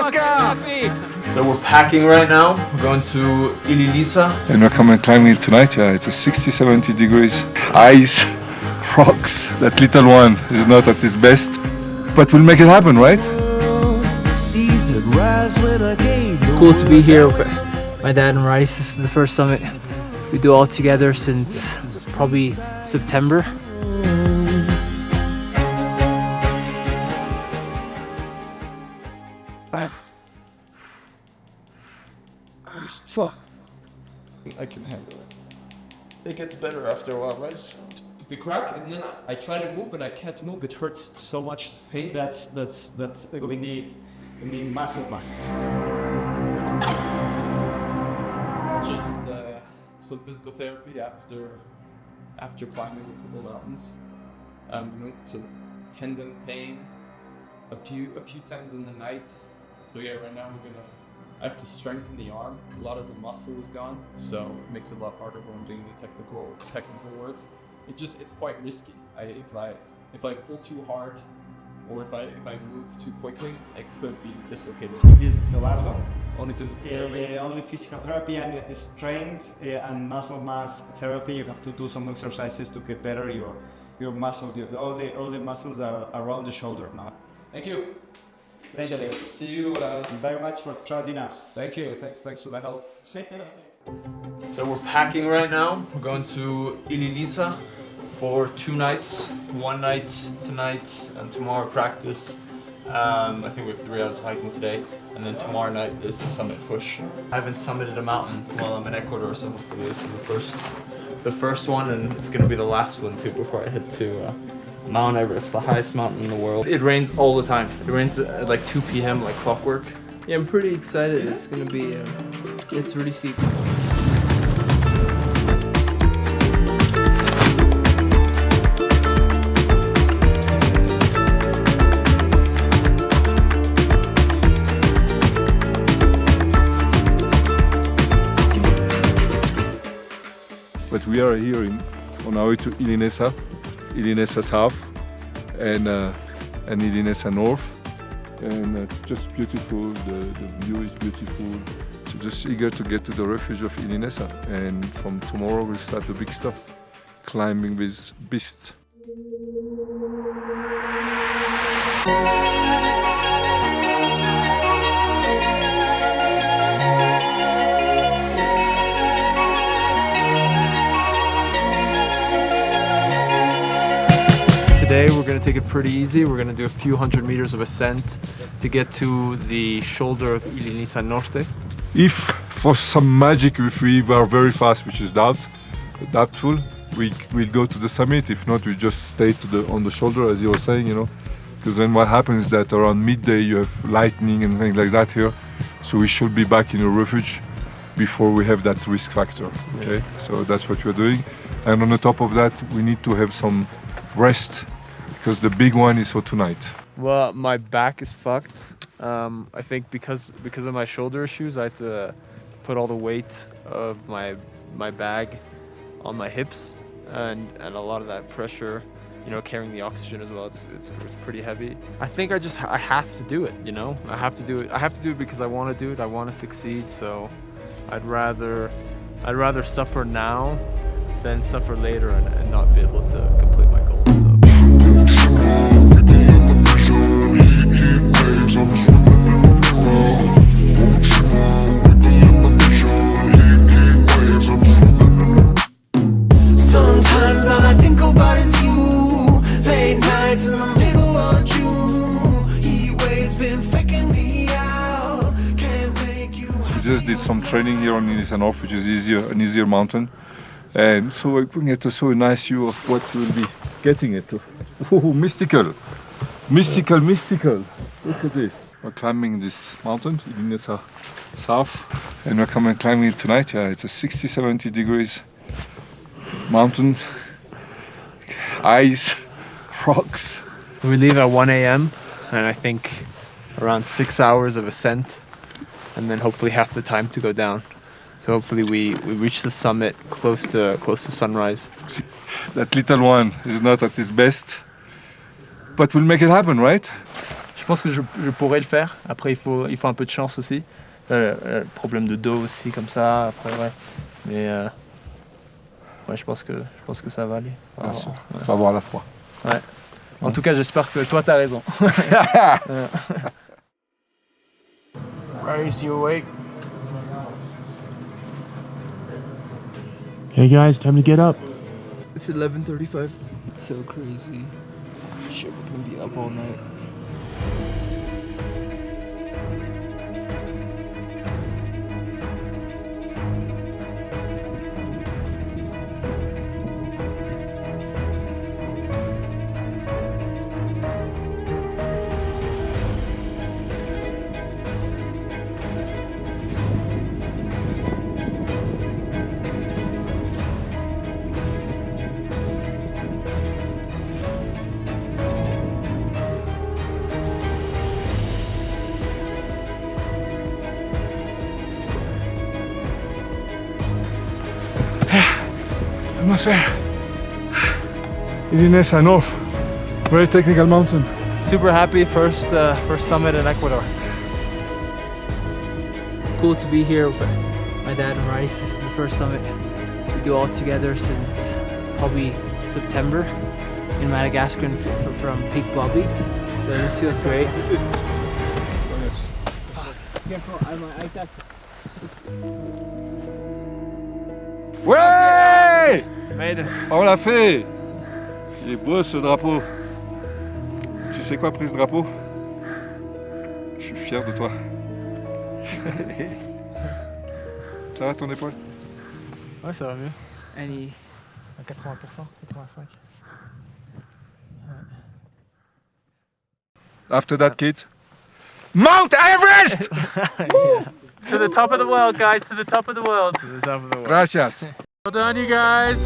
Let's go! So we're packing right now. We're going to Ilinița. And we're coming climbing it tonight. Yeah, it's a 60-70 degrees. Ice, rocks. That little one is not at his best. But we'll make it happen, right? Cool to be here with my dad and Rice. This is the first summit we do all together since probably September. I can handle it. It gets better after a while, right? The crack, and then I try to move and I can't move. It hurts so much pain. That's we need muscle mass. Just some physical therapy after climbing a couple mountains. Some tendon pain a few times in the night. So yeah, right now I have to strengthen the arm. A lot of the muscle is gone, so it makes it a lot harder when I'm doing the technical work. It's quite risky. If I pull too hard, or if I move too quickly, I could be dislocated. This is the last one. Only physical therapy. Only physical therapy and strength and muscle mass therapy. You have to do some exercises to get better your muscle. All the muscles are around the shoulder now. Thank you. Thank you. See you. Very much for trusting us. Thank you. Thanks for the help. So we're packing right now. We're going to Ilinița for 2 nights. 1 night tonight and tomorrow practice. I think we have 3 hours of hiking today. And then tomorrow night is the summit push. I haven't summited a mountain while I'm in Ecuador, so hopefully this is the first one, and it's gonna be the last one too before I head to Mount Everest, the highest mountain in the world. It rains all the time. It rains at like 2 p.m. like clockwork. Yeah, I'm pretty excited. It's gonna be, it's really steep. But we are here on our way to Ilinița South and Ilinița North. And it's just beautiful, the view is beautiful. So just eager to get to the refuge of Ilinița. And from tomorrow we'll start the big stuff, climbing these beasts. Today we're going to take it pretty easy. We're going to do a few hundred meters of ascent to get to the shoulder of Ilinița Norte. If for some magic, if we are very fast, which is doubtful, we'll go to the summit. If not, we just stay on the shoulder, as you were saying, because then what happens is that around midday you have lightning and things like that here. So we should be back in a refuge before we have that risk factor. Okay, so that's what we're doing. And on the top of that, we need to have some rest, because the big one is for tonight. Well, my back is fucked. I think because of my shoulder issues, I had to put all the weight of my bag on my hips, and a lot of that pressure, carrying the oxygen as well. It's pretty heavy. I think I have to do it. I have to do it. I have to do it because I want to do it. I want to succeed. So I'd rather suffer now than suffer later and not be able to complete my goals. Sometimes all I think about is you. Late nights in the middle of June. He always been faking me out. Can't make you. We just did some training here on Ilinița North, which is an easier mountain. And so we're going to show a nice view of what we'll be getting into. Oh, mystical. Look at this. We're climbing this mountain, Ilinița South, and we're coming climbing it tonight. Yeah, it's a 60-70 degrees mountain. Ice, rocks. We leave at 1 a.m. and I think around 6 hours of ascent, and then hopefully half the time to go down. So hopefully we reach the summit close to sunrise. That little one is not at his best, but we'll make it happen, right? pense que je pourrais le faire. Après, il faut un peu de chance aussi. Problème de dos aussi, comme ça. Après, ouais. Mais ouais, je pense que ça va aller. Bien sûr. Ouais. Faut avoir la foi. Ouais. En tout cas, j'espère que toi, t'as raison. Bryce, you awake? Hey guys, time to get up. It's 11:35. It's so crazy. Shit, we're gonna be up all night. Atmosphere. Ilinesa North. Very technical mountain. Super happy, first summit in Ecuador. Cool to be here with my dad and Rice. This is the first summit we do all together since probably September in Madagascar from Peak Bobby. So this feels great. Ouais! Made it. On l'a fait! Il est beau ce drapeau. Tu sais quoi, pris ce drapeau? Je suis fier de toi. Ça va ton épaule? Ouais, ça va mieux. Any À 80%, 85%. After that, kids. Mount Everest! To the top of the world, guys. To the top of the world. To the top of the world. Gracias. Well done, you guys.